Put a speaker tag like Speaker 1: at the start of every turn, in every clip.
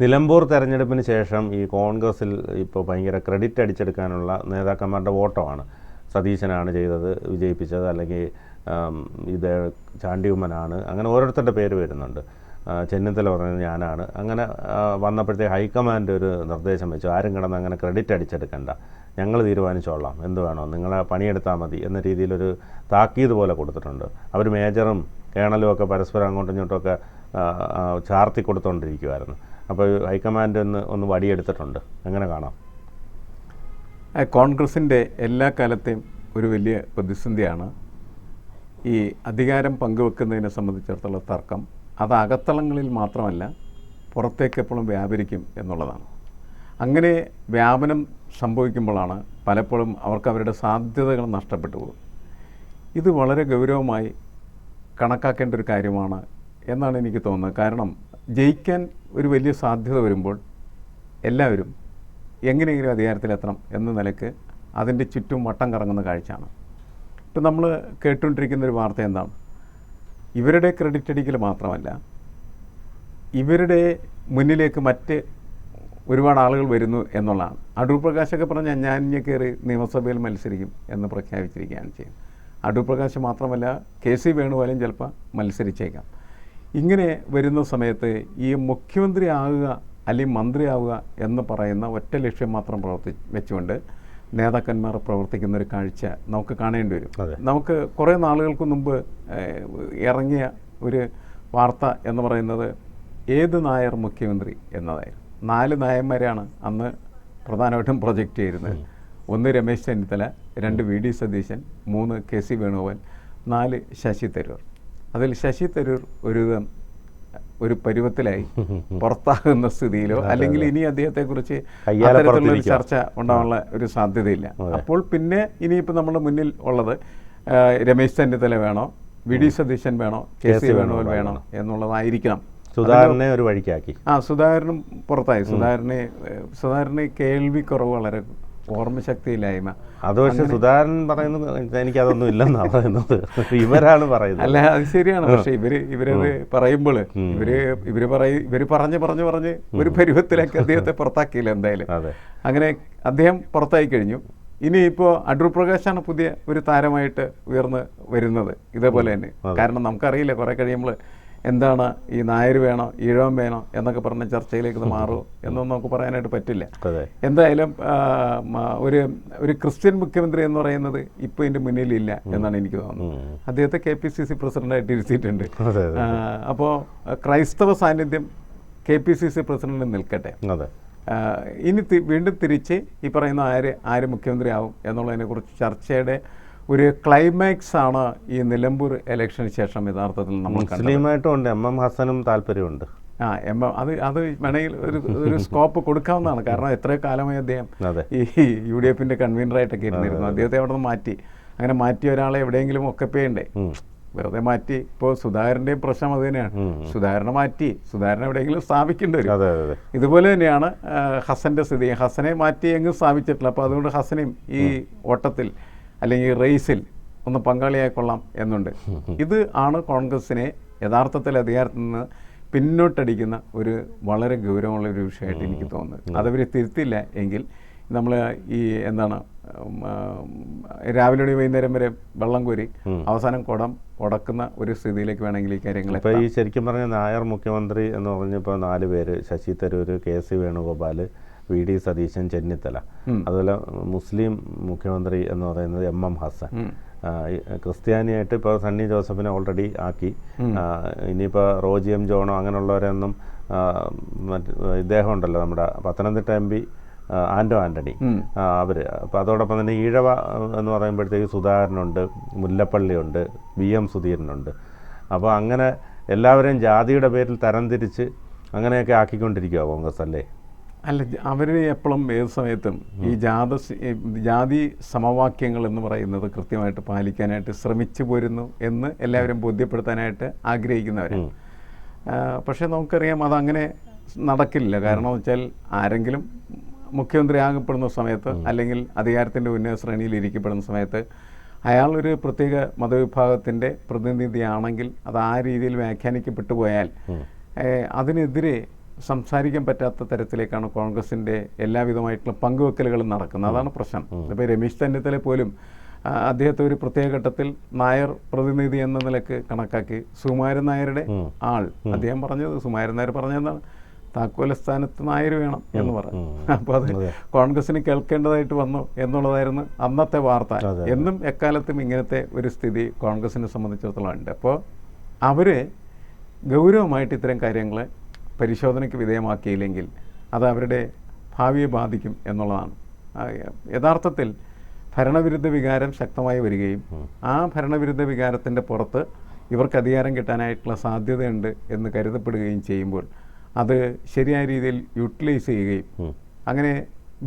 Speaker 1: നിലമ്പൂർ തെരഞ്ഞെടുപ്പിന് ശേഷം ഈ കോൺഗ്രസിൽ ഇപ്പോൾ ഭയങ്കര ക്രെഡിറ്റ് അടിച്ചെടുക്കാനുള്ള നേതാക്കന്മാരുടെ ഓട്ടമാണ്. സതീശനാണ് ചെയ്തത്, വിജയിപ്പിച്ചത്, അല്ലെങ്കിൽ ഇത് ചാണ്ടിയുമ്മനാണ്, അങ്ങനെ ഓരോരുത്തരുടെ പേര് വരുന്നുണ്ട്. ചെന്നിത്തല പറഞ്ഞത് ഞാനാണ്. അങ്ങനെ വന്നപ്പോഴത്തേക്ക് ഹൈക്കമാൻഡ് ഒരു നിർദ്ദേശം വെച്ചു, ആരും കിടന്ന് അങ്ങനെ ക്രെഡിറ്റ് അടിച്ചെടുക്കണ്ട, ഞങ്ങൾ തീരുമാനിച്ചോളാം, എന്ത് വേണോ നിങ്ങളെ പണിയെടുത്താൽ മതി എന്ന രീതിയിലൊരു താക്കീത് പോലെ കൊടുത്തിട്ടുണ്ട്. അവർ മേജറും കേണലും ഒക്കെ പരസ്പരം അങ്ങോട്ടും ഇങ്ങോട്ടുമൊക്കെ ചാർത്തി കൊടുത്തുകൊണ്ടിരിക്കുമായിരുന്നു. അപ്പോൾ ഹൈക്കമാൻഡ് ഒന്ന് വടിയെടുത്തിട്ടുണ്ട്. എങ്ങനെ കാണാം?
Speaker 2: കോൺഗ്രസിൻ്റെ എല്ലാ കാലത്തെയും ഒരു വലിയ പ്രതിസന്ധിയാണ് ഈ അധികാരം പങ്കുവെക്കുന്നതിനെ സംബന്ധിച്ചിടത്തോളം തർക്കം. അത് അകത്തളങ്ങളിൽ മാത്രമല്ല, പുറത്തേക്ക് എപ്പോഴും വ്യാപരിക്കും എന്നുള്ളതാണ്. അങ്ങനെ വ്യാപനം സംഭവിക്കുമ്പോഴാണ് പലപ്പോഴും അവർക്ക് അവരുടെ സാധ്യതകൾ നഷ്ടപ്പെട്ടു പോകും. ഇത് വളരെ ഗൗരവമായി കണക്കാക്കേണ്ട ഒരു കാര്യമാണ് എന്നാണ് എനിക്ക് തോന്നുന്നത്. കാരണം ജയിക്കാൻ ഒരു വലിയ സാധ്യത വരുമ്പോൾ എല്ലാവരും എങ്ങനെയെങ്കിലും അധികാരത്തിലെത്തണം എന്ന നിലയ്ക്ക് അതിൻ്റെ ചുറ്റും വട്ടം കറങ്ങുന്ന കാഴ്ചയാണ്. ഇപ്പം നമ്മൾ കേട്ടുകൊണ്ടിരിക്കുന്നൊരു വാർത്ത എന്താണ്? ഇവരുടെ ക്രെഡിറ്റ് അടിക്കൽ മാത്രമല്ല, ഇവരുടെ മുന്നിലേക്ക് മറ്റ് ഒരുപാട് ആളുകൾ വരുന്നു എന്നുള്ളതാണ്. അടൂർ പ്രകാശൊക്കെ പറഞ്ഞാൽ ഞാൻ കയറി നിയമസഭയിൽ മത്സരിക്കും എന്ന് പ്രഖ്യാപിച്ചിരിക്കുകയാണ് ചെയ്യുന്നത്. അടൂർ പ്രകാശ് മാത്രമല്ല, KC വേണുഗോപാലും ചിലപ്പോൾ മത്സരിച്ചേക്കാം. ഇങ്ങനെ വരുന്ന സമയത്ത് ഈ മുഖ്യമന്ത്രി ആകുക അല്ലെങ്കിൽ മന്ത്രിയാവുക എന്ന് പറയുന്ന ഒറ്റ ലക്ഷ്യം മാത്രം വെച്ചുകൊണ്ട് നേതാക്കന്മാർ പ്രവർത്തിക്കുന്ന ഒരു കാഴ്ച നമുക്ക് കാണേണ്ടി വരും. നമുക്ക് കുറേ നാളുകൾക്ക് മുമ്പ് ഇറങ്ങിയ ഒരു വാർത്ത എന്ന് പറയുന്നത് ഏത് നായർ മുഖ്യമന്ത്രി എന്നതായിരുന്നു. 4 നായന്മാരാണ് അന്ന് പ്രധാനമായിട്ടും പ്രൊജക്റ്റ് ചെയ്യുന്നത്. 1 രമേശ് ചെന്നിത്തല, 2 VD സതീശൻ, 3 KC വേണുഗോപാൽ, 4 ശശി തരൂർ. അതിൽ ശശി തരൂർ ഒരു പരുവത്തിലായി പുറത്താകുന്ന സ്ഥിതിയിലോ അല്ലെങ്കിൽ ഇനി അദ്ദേഹത്തെക്കുറിച്ച് അത്തരത്തിലുള്ളൊരു ചർച്ച ഉണ്ടാകാനുള്ള ഒരു സാധ്യതയില്ല. അപ്പോൾ പിന്നെ ഇനിയിപ്പോൾ നമ്മുടെ മുന്നിൽ ഉള്ളത് രമേശ് ചെന്നിത്തല വേണോ, VD സതീശൻ വേണോ, KC വേണുഗോപാൽ വേണോ എന്നുള്ളതായിരിക്കണം.
Speaker 1: സുധാകരനെ ഒരു വഴിക്കാക്കി.
Speaker 2: സുധാകരനും പുറത്തായി. സുധാകരന് കേൾവിക്കുറവ്, വളരെ ഓർമ്മശക്തിയില്ലായ്മ.
Speaker 1: അത് പക്ഷേ സുധാകരൻ പറയുന്നത് എനിക്കതൊന്നും ഇല്ലെന്നാണ് പറയുന്നത്, ഇവരാണ് പറയുന്നത്.
Speaker 2: അല്ല, അത് ശരിയാണ്. പക്ഷെ ഇവരത് പറയുമ്പോൾ ഇവര് പറഞ്ഞ് ഒരു പരുവത്തിലേക്ക് അദ്ദേഹത്തെ പുറത്താക്കിയില്ല എന്തായാലും. അങ്ങനെ അദ്ദേഹം പുറത്തായി കഴിഞ്ഞു. ഇനിയിപ്പോൾ അടൂർ പ്രകാശാണ് പുതിയ ഒരു താരമായിട്ട് ഉയർന്ന് വരുന്നത് ഇതേപോലെ തന്നെ. കാരണം നമുക്കറിയില്ല കുറേ കഴിയുമ്പോൾ എന്താണ് ഈ നായർ വേണോ ഈഴവൻ വേണോ എന്നൊക്കെ പറഞ്ഞ ചർച്ചയിലേക്ക് ഇത് മാറുമോ എന്നൊന്നും നമുക്ക് പറയാനായിട്ട് പറ്റില്ല. എന്തായാലും ഒരു ക്രിസ്ത്യൻ മുഖ്യമന്ത്രി എന്ന് പറയുന്നത് ഇപ്പോൾ ഇതിൻ്റെ മുന്നിലില്ല എന്നാണ് എനിക്ക് തോന്നുന്നത്. അദ്ദേഹത്തെ KPCC പ്രസിഡന്റായിട്ട് ഇരുത്തിയിട്ടുണ്ട്. അപ്പോൾ ക്രൈസ്തവ സാന്നിധ്യം KPCC പ്രസിഡന്റിന് നിൽക്കട്ടെ. ഇനി വീണ്ടും തിരിച്ച് ഈ പറയുന്ന ആര് മുഖ്യമന്ത്രി ആവും എന്നുള്ളതിനെക്കുറിച്ച് ചർച്ചയുടെ ഒരു ക്ലൈമാക്സ് ആണ് ഈ നിലമ്പൂർ ഇലക്ഷന് ശേഷം യഥാർത്ഥത്തിൽ നമ്മൾ
Speaker 1: മുസ്ലിമായിട്ടുണ്ട്. MM ഹസനും താല്പര്യമുണ്ട്.
Speaker 2: അത് വേണമെങ്കിൽ ഒരു സ്കോപ്പ് കൊടുക്കാവുന്നതാണ്. കാരണം എത്രയോ കാലമായി അദ്ദേഹം ഈ UDF-ന്റെ കൺവീനറായിട്ടൊക്കെ ഇരുന്നിരുന്നു. അദ്ദേഹത്തെ അവിടെ നിന്ന് മാറ്റി. അങ്ങനെ മാറ്റിയ ഒരാളെ എവിടെയെങ്കിലും ഒക്കെ ചെയ്യണ്ടേ? വെറുതെ മാറ്റി. ഇപ്പോൾ സുധാകരൻ്റെയും പ്രശ്നം അത് തന്നെയാണ്. സുധാകരനെ മാറ്റി സുധാകരനെ എവിടെയെങ്കിലും സ്ഥാപിക്കേണ്ടി വരും. ഇതുപോലെ തന്നെയാണ് ഹസൻ്റെ സ്ഥിതി. ഹസനെ മാറ്റി എങ്ങും സ്ഥാപിച്ചിട്ടില്ല. അപ്പോൾ അതുകൊണ്ട് ഹസനെയും ഈ ഓട്ടത്തിൽ അല്ലെങ്കിൽ റേസിൽ ഒന്ന് പങ്കാളിയായിക്കൊള്ളാം എന്നുണ്ട്. ഇത് ആണ് കോൺഗ്രസിനെ യഥാർത്ഥത്തിൽ അധികാരത്തിൽ നിന്ന് പിന്നോട്ടടിക്കുന്ന ഒരു വളരെ ഗൗരവമുള്ള ഒരു വിഷയമായിട്ട് എനിക്ക് തോന്നുന്നത്. അതവർ തിരുത്തില്ല എങ്കിൽ നമ്മൾ ഈ രാവിലെ വൈകുന്നേരം വരെ വെള്ളം കോരി അവസാനം കുടം ഉടക്കുന്ന ഒരു സ്ഥിതിയിലേക്ക് വേണമെങ്കിൽ ഈ കാര്യങ്ങൾ.
Speaker 1: ഇപ്പോൾ ഈ ശരിക്കും പറഞ്ഞ നായർ മുഖ്യമന്ത്രി എന്ന് പറഞ്ഞപ്പോൾ 4 പേര്, ശശി തരൂർ, KC വേണുഗോപാൽ, VD സതീശൻ, ചെന്നിത്തല. അതുപോലെ മുസ്ലിം മുഖ്യമന്ത്രി എന്ന് പറയുന്നത് MM ഹസൻ. ക്രിസ്ത്യാനിയായിട്ട് ഇപ്പോൾ സണ്ണി ജോസഫിനെ ഓൾറെഡി ആക്കി. ഇനിയിപ്പോൾ റോജി M ജോണോ അങ്ങനെയുള്ളവരെയൊന്നും ഇദ്ദേഹം ഉണ്ടല്ലോ, നമ്മുടെ പത്തനംതിട്ട MP ആൻ്റോ ആൻ്റണി, അവർ. അപ്പോൾ അതോടൊപ്പം തന്നെ ഈഴവ എന്ന് പറയുമ്പോഴത്തേക്ക് സുധാകരനുണ്ട്, മുല്ലപ്പള്ളിയുണ്ട്, VM സുധീരനുണ്ട്. അപ്പോൾ അങ്ങനെ എല്ലാവരെയും ജാതിയുടെ പേരിൽ തരംതിരിച്ച് അങ്ങനെയൊക്കെ ആക്കിക്കൊണ്ടിരിക്കുക കോൺഗ്രസ് അല്ലേ?
Speaker 2: അല്ല, അവർ എപ്പോഴും ഏത് സമയത്തും ഈ ജാതി സമവാക്യങ്ങൾ എന്ന് പറയുന്നത് കൃത്യമായിട്ട് പാലിക്കാനായിട്ട് ശ്രമിച്ചു പോരുന്നു എന്ന് എല്ലാവരും ബോധ്യപ്പെടുത്താനായിട്ട് ആഗ്രഹിക്കുന്നവരാണ്. പക്ഷേ നമുക്കറിയാം അതങ്ങനെ നടക്കില്ല. കാരണം എന്ന് വെച്ചാൽ ആരെങ്കിലും മുഖ്യമന്ത്രി ആകപ്പെടുന്ന സമയത്ത് അല്ലെങ്കിൽ അധികാരത്തിൻ്റെ ഉന്നത ശ്രേണിയിൽ ഇരിക്കപ്പെടുന്ന സമയത്ത് അയാളൊരു പ്രത്യേക മതവിഭാഗത്തിൻ്റെ പ്രതിനിധിയാണെങ്കിൽ അത് ആ രീതിയിൽ വ്യാഖ്യാനിക്കപ്പെട്ടു പോയാൽ അതിനെതിരെ സംസാരിക്കാൻ പറ്റാത്ത തരത്തിലേക്കാണ് കോൺഗ്രസിൻ്റെ എല്ലാവിധമായിട്ടുള്ള പങ്കുവെക്കലുകളും നടക്കുന്നത്. അതാണ് പ്രശ്നം. ഇപ്പോൾ രമേശ് ചെന്നിത്തല പോലും അദ്ദേഹത്തെ ഒരു പ്രത്യേക ഘട്ടത്തിൽ നായർ പ്രതിനിധി എന്ന നിലക്ക് കണക്കാക്കി. സുകുമാരൻ നായരുടെ ആൾ അദ്ദേഹം പറഞ്ഞത്, സുകുമാരൻ നായർ പറഞ്ഞതെന്നാണ്, താക്കോല സ്ഥാനത്ത് നായർ വേണം എന്ന് പറഞ്ഞു. അപ്പോൾ അത് കോൺഗ്രസിന് കേൾക്കേണ്ടതായിട്ട് വന്നു എന്നുള്ളതായിരുന്നു അന്നത്തെ വാർത്ത. എന്നും എക്കാലത്തും ഇങ്ങനത്തെ ഒരു സ്ഥിതി കോൺഗ്രസിനെ സംബന്ധിച്ചിടത്തോളം ഉണ്ട്. അപ്പോൾ അവർ ഗൗരവമായിട്ട് ഇത്തരം കാര്യങ്ങൾ പരിശോധനയ്ക്ക് വിധേയമാക്കിയില്ലെങ്കിൽ അത് അവരുടെ ഭാവിയെ ബാധിക്കും എന്നുള്ളതാണ്. യഥാർത്ഥത്തിൽ ഭരണവിരുദ്ധ വികാരം ശക്തമായി വരികയും ആ ഭരണവിരുദ്ധ വികാരത്തിൻ്റെ പുറത്ത് ഇവർക്ക് അധികാരം കിട്ടാനായിട്ടുള്ള സാധ്യതയുണ്ട് എന്ന് കരുതപ്പെടുകയും ചെയ്യുമ്പോൾ അത് ശരിയായ രീതിയിൽ യൂട്ടിലൈസ് ചെയ്യുകയും അങ്ങനെ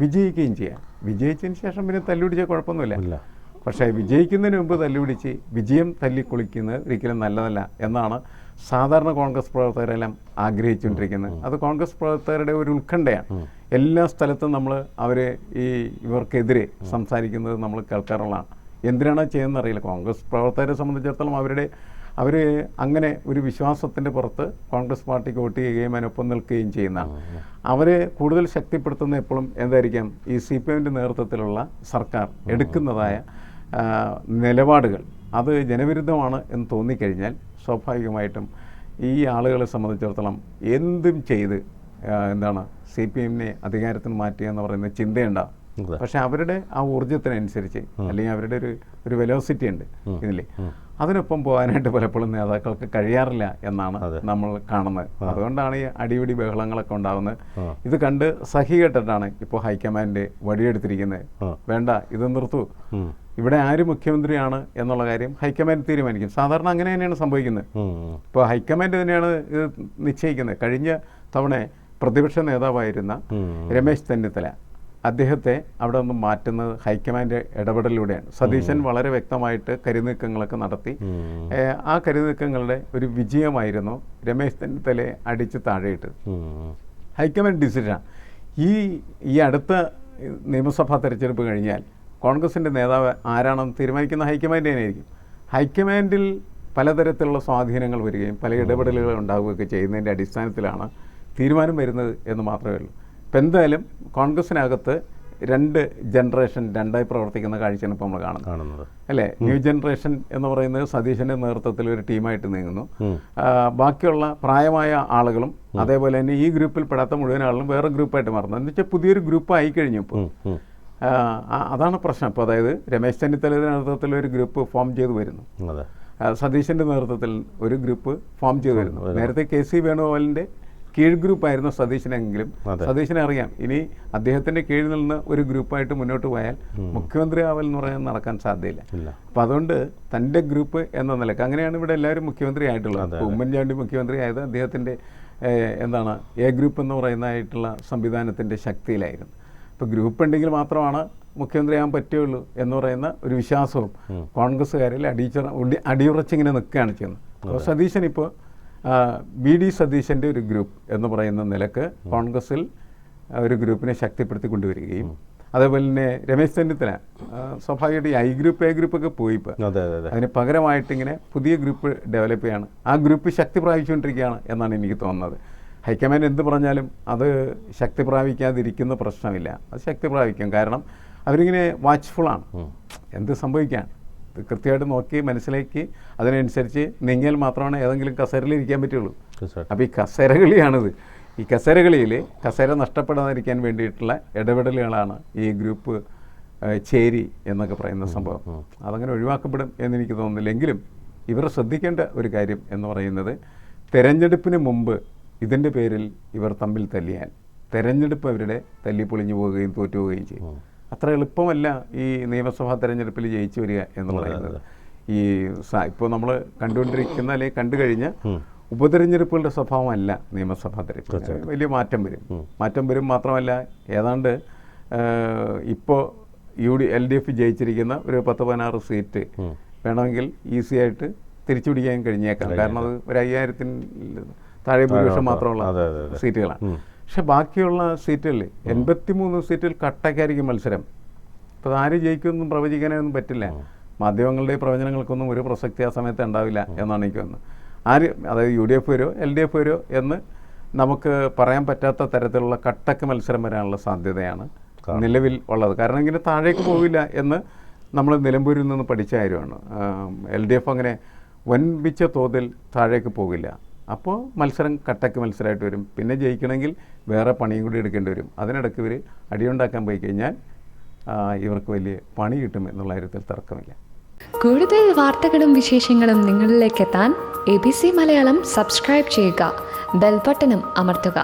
Speaker 2: വിജയിക്കുകയും ചെയ്യാം. വിജയിച്ചതിന് ശേഷം പിന്നെ തല്ലുപിടിച്ചാൽ കുഴപ്പമൊന്നുമില്ല. പക്ഷേ വിജയിക്കുന്നതിന് മുമ്പ് തല്ലുപിടിച്ച് വിജയം തല്ലിക്കൊളിക്കുന്നത് ഒരിക്കലും നല്ലതല്ല എന്നാണ് സാധാരണ കോൺഗ്രസ് പ്രവർത്തകരെല്ലാം ആഗ്രഹിച്ചുകൊണ്ടിരിക്കുന്നത്. അത് കോൺഗ്രസ് പ്രവർത്തകരുടെ ഒരു ഉത്കണ്ഠയാണ്. എല്ലാ സ്ഥലത്തും നമ്മൾ ഇവർക്കെതിരെ സംസാരിക്കുന്നത് നമ്മൾ കേൾക്കാറുള്ളതാണ്. എന്തിനാണ് ചെയ്യുന്നത് അറിയില്ല. കോൺഗ്രസ് പ്രവർത്തകരെ സംബന്ധിച്ചിടത്തോളം അവർ അങ്ങനെ ഒരു വിശ്വാസത്തിൻ്റെ പുറത്ത് കോൺഗ്രസ് പാർട്ടിക്ക് വോട്ട് ചെയ്യുകയും അതിനൊപ്പം നിൽക്കുകയും ചെയ്യുന്നതാണ്. അവരെ കൂടുതൽ ശക്തിപ്പെടുത്തുന്ന എപ്പോഴും എന്തായിരിക്കാം, ഈ CPM നേതൃത്വത്തിലുള്ള സർക്കാർ എടുക്കുന്നതായ നിലപാടുകൾ അത് ജനവിരുദ്ധമാണ് എന്ന് തോന്നിക്കഴിഞ്ഞാൽ സ്വാഭാവികമായിട്ടും ഈ ആളുകളെ സംബന്ധിച്ചിടത്തോളം എന്തും ചെയ്ത് CPM അധികാരത്തിന് മാറ്റുക എന്ന് പറയുന്ന ചിന്തയുണ്ടാകും. പക്ഷെ അവരുടെ ആ ഊർജ്ജത്തിനനുസരിച്ച് അല്ലെങ്കിൽ അവരുടെ ഒരു വെലോസിറ്റി ഉണ്ട് ഇതില്ലേ, അതിനൊപ്പം പോകാനായിട്ട് പലപ്പോഴും നേതാക്കൾക്ക് കഴിയാറില്ല എന്നാണ് നമ്മൾ കാണുന്നത്. അതുകൊണ്ടാണ് ഈ അടിപിടി ബഹളങ്ങളൊക്കെ ഉണ്ടാകുന്നത്. ഇത് കണ്ട് സഹികെട്ടിട്ടാണ് ഇപ്പോൾ ഹൈക്കമാൻഡ് വടിയെടുത്തിരിക്കുന്നത്. വേണ്ട, ഇത് നിർത്തൂ, ഇവിടെ ആര് മുഖ്യമന്ത്രിയാണ് എന്നുള്ള കാര്യം ഹൈക്കമാൻഡ് തീരുമാനിക്കും. സാധാരണ അങ്ങനെ തന്നെയാണ് സംഭവിക്കുന്നത്. ഇപ്പോൾ ഹൈക്കമാൻഡ് തന്നെയാണ് ഇത് നിശ്ചയിക്കുന്നത്. കഴിഞ്ഞ തവണ പ്രതിപക്ഷ നേതാവായിരുന്ന രമേശ് ചെന്നിത്തല അദ്ദേഹത്തെ അവിടെ നിന്ന് മാറ്റുന്നത് ഹൈക്കമാൻഡ് ഇടപെടലിലൂടെയാണ്. സതീശൻ വളരെ വ്യക്തമായിട്ട് കരുനീക്കങ്ങളൊക്കെ നടത്തി. ആ കരുനീക്കങ്ങളുടെ ഒരു വിജയമായിരുന്നു രമേശ് ചെന്നിത്തലയെ അടിച്ച് താഴെയിട്ട് ഹൈക്കമാൻഡ് ഡിസിഷനാണ്. ഈ അടുത്ത നിയമസഭാ തെരഞ്ഞെടുപ്പ് കഴിഞ്ഞാൽ കോൺഗ്രസിൻ്റെ നേതാവ് ആരാണെന്ന് തീരുമാനിക്കുന്ന ഹൈക്കമാൻഡ് തന്നെയായിരിക്കും. ഹൈക്കമാൻഡിൽ പലതരത്തിലുള്ള സ്വാധീനങ്ങൾ വരികയും പല ഇടപെടലുകൾ ഉണ്ടാവുകയൊക്കെ ചെയ്യുന്നതിൻ്റെ അടിസ്ഥാനത്തിലാണ് തീരുമാനം വരുന്നത് എന്ന് മാത്രമേ ഉള്ളൂ. ഇപ്പം എന്തായാലും കോൺഗ്രസിനകത്ത് രണ്ടായി പ്രവർത്തിക്കുന്ന കാഴ്ചയാണ് ഇപ്പോൾ നമ്മൾ കാണുന്നത് അല്ലേ. ന്യൂ ജനറേഷൻ എന്ന് പറയുന്നത് സതീശൻ്റെ നേതൃത്വത്തിൽ ഒരു ടീമായിട്ട് നീങ്ങുന്നു. ബാക്കിയുള്ള പ്രായമായ ആളുകളും അതേപോലെ തന്നെ ഈ ഗ്രൂപ്പിൽ പെടാത്ത മുഴുവൻ ആളുകളും വേറെ ഗ്രൂപ്പായിട്ട് മാറുന്നു. എന്ന് വെച്ചാൽ പുതിയൊരു ഗ്രൂപ്പ് ആയി കഴിഞ്ഞു ഇപ്പോൾ. അതാണ് പ്രശ്നം. ഇപ്പോൾ അതായത് രമേശ് ചെന്നിത്തലയുടെ നേതൃത്വത്തിൽ ഒരു ഗ്രൂപ്പ് ഫോം ചെയ്ത് വരുന്നു, സതീശൻ്റെ നേതൃത്വത്തിൽ ഒരു ഗ്രൂപ്പ് ഫോം ചെയ്ത് വരുന്നു. നേരത്തെ KC വേണുഗോപാലിൻ്റെ കീഴ് ഗ്രൂപ്പായിരുന്നു സതീശനെങ്കിലും സതീശനെ അറിയാം ഇനി അദ്ദേഹത്തിൻ്റെ കീഴിൽ നിന്ന് ഒരു ഗ്രൂപ്പായിട്ട് മുന്നോട്ട് പോയാൽ മുഖ്യമന്ത്രി ആവൽ എന്ന് പറയാൻ നടക്കാൻ സാധ്യതയില്ല. അപ്പം അതുകൊണ്ട് തൻ്റെ ഗ്രൂപ്പ് എന്ന നിലക്ക് അങ്ങനെയാണ് ഇവിടെ എല്ലാവരും മുഖ്യമന്ത്രി ആയിട്ടുള്ളത്. ഉമ്മൻചാണ്ടി മുഖ്യമന്ത്രി ആയത് അദ്ദേഹത്തിൻ്റെ A ഗ്രൂപ്പ് എന്ന് പറയുന്നതായിട്ടുള്ള സംവിധാനത്തിൻ്റെ ശക്തിയിലായിരുന്നു. ഇപ്പോൾ ഗ്രൂപ്പ് ഉണ്ടെങ്കിൽ മാത്രമാണ് മുഖ്യമന്ത്രിയാകാൻ പറ്റുകയുള്ളൂ എന്ന് പറയുന്ന ഒരു വിശ്വാസവും കോൺഗ്രസ്സുകാരിൽ അടിയുറച്ചിങ്ങനെ നിൽക്കുകയാണ് ചെയ്യുന്നത്. അപ്പോൾ സതീശൻ ഇപ്പോൾ BD സതീശൻ്റെ ഒരു ഗ്രൂപ്പ് എന്ന് പറയുന്ന നിലക്ക് കോൺഗ്രസ്സിൽ ഒരു ഗ്രൂപ്പിനെ ശക്തിപ്പെടുത്തി കൊണ്ടുവരികയും അതേപോലെ തന്നെ രമേശ് ചെന്നിത്തല സ്വാഭാവികമായിട്ട് A ഗ്രൂപ്പൊക്കെ പോയി ഇപ്പോൾ അതിന് പകരമായിട്ടിങ്ങനെ പുതിയ ഗ്രൂപ്പ് ഡെവലപ്പ് ചെയ്യാണ്. ആ ഗ്രൂപ്പ് ശക്തി പ്രാപിച്ചുകൊണ്ടിരിക്കുകയാണ് എന്നാണ് എനിക്ക് തോന്നുന്നത്. ഹൈക്കമാൻഡ് എന്ത് പറഞ്ഞാലും അത് ശക്തി പ്രാപിക്കാതിരിക്കുന്ന പ്രശ്നമില്ല, അത് ശക്തി പ്രാപിക്കും. കാരണം അവരിങ്ങനെ വാച്ച്ഫുള്ളാണ്, എന്ത് സംഭവിക്കാൻ കൃത്യമായിട്ട് നോക്കി മനസ്സിലാക്കി അതിനനുസരിച്ച് നീങ്ങിയാൽ മാത്രമാണ് ഏതെങ്കിലും കസേരയിൽ ഇരിക്കാൻ പറ്റുള്ളൂ. അപ്പോൾ ഈ കസേരകളിയാണിത്. ഈ കസേരകളിയിൽ കസേര നഷ്ടപ്പെടാതിരിക്കാൻ വേണ്ടിയിട്ടുള്ള ഇടപെടലുകളാണ് ഈ ഗ്രൂപ്പ് ചേരി എന്നൊക്കെ പറയുന്ന സംഭവം. അതങ്ങനെ ഒഴിവാക്കപ്പെടും എന്നെനിക്ക് തോന്നുന്നില്ല. എങ്കിലും ഇവർ ശ്രദ്ധിക്കേണ്ട ഒരു കാര്യം എന്ന് പറയുന്നത് തെരഞ്ഞെടുപ്പിന് മുമ്പ് ഇതിൻ്റെ പേരിൽ ഇവർ തമ്മിൽ തല്ലിയാൽ തെരഞ്ഞെടുപ്പ് അവരുടെ തല്ലിപ്പൊളിഞ്ഞു പോവുകയും തോറ്റുപോവുകയും ചെയ്യും. അത്ര എളുപ്പമല്ല ഈ നിയമസഭാ തെരഞ്ഞെടുപ്പിൽ ജയിച്ചു വരിക എന്ന് പറയുന്നത്. ഇപ്പോൾ നമ്മൾ കണ്ടുകൊണ്ടിരിക്കുന്ന അല്ലെങ്കിൽ കണ്ടു കഴിഞ്ഞ ഉപതെരഞ്ഞെടുപ്പുകളുടെ സ്വഭാവമല്ല നിയമസഭാ തെരഞ്ഞെടുപ്പ്. വലിയ മാറ്റം വരും. മാത്രമല്ല ഏതാണ്ട് ഇപ്പോൾ LDF ജയിച്ചിരിക്കുന്ന ഒരു 10-16 സീറ്റ് വേണമെങ്കിൽ ഈസിയായിട്ട് തിരിച്ചു പിടിക്കാൻ കഴിഞ്ഞേക്കാം. കാരണം അത് ഒരു 5000-ൽ താഴെ ഭൂരിപക്ഷം മാത്രമുള്ള സീറ്റുകളാണ്. പക്ഷെ ബാക്കിയുള്ള സീറ്റുകളിൽ 83 സീറ്റിൽ കട്ടയ്ക്കായിരിക്കും മത്സരം. അപ്പോൾ ആര് ജയിക്കുമെന്നും പ്രവചിക്കാനൊന്നും പറ്റില്ല. മാധ്യമങ്ങളുടെ പ്രവചനങ്ങൾക്കൊന്നും ഒരു പ്രസക്തി ആ സമയത്ത് ഉണ്ടാവില്ല എന്നാണ് എനിക്ക് തോന്നുന്നത്. അതായത് UDF വരുമോ LDF വരുമോ എന്ന് നമുക്ക് പറയാൻ പറ്റാത്ത തരത്തിലുള്ള കട്ടക്ക് മത്സരം വരാനുള്ള സാധ്യതയാണ് നിലവിൽ ഉള്ളത്. കാരണം ഇങ്ങനെ താഴേക്ക് പോവില്ല എന്ന് നമ്മൾ നിലമ്പൂരിൽ നിന്ന് പഠിച്ച കാര്യമാണ്. LDF അങ്ങനെ വൻപിച്ച തോതിൽ താഴേക്ക് പോകില്ല. അപ്പോൾ മത്സരം കട്ടക്ക് മത്സരമായിട്ട് വരും. പിന്നെ ജയിക്കണമെങ്കിൽ വേറെ പണിയും കൂടി എടുക്കേണ്ടി വരും. അതിനിടയ്ക്ക് ഇവർ അടിയുണ്ടാക്കാൻ പോയി കഴിഞ്ഞാൽ ഇവർക്ക് വലിയ പണി കിട്ടും എന്നുള്ള കാര്യത്തിൽ തർക്കമില്ല.
Speaker 3: കൂടുതൽ വാർത്തകളും വിശേഷങ്ങളും നിങ്ങളിലേക്ക് എത്താൻ ABC മലയാളം സബ്സ്ക്രൈബ് ചെയ്യുക, ബെൽ ബട്ടണും അമർത്തുക.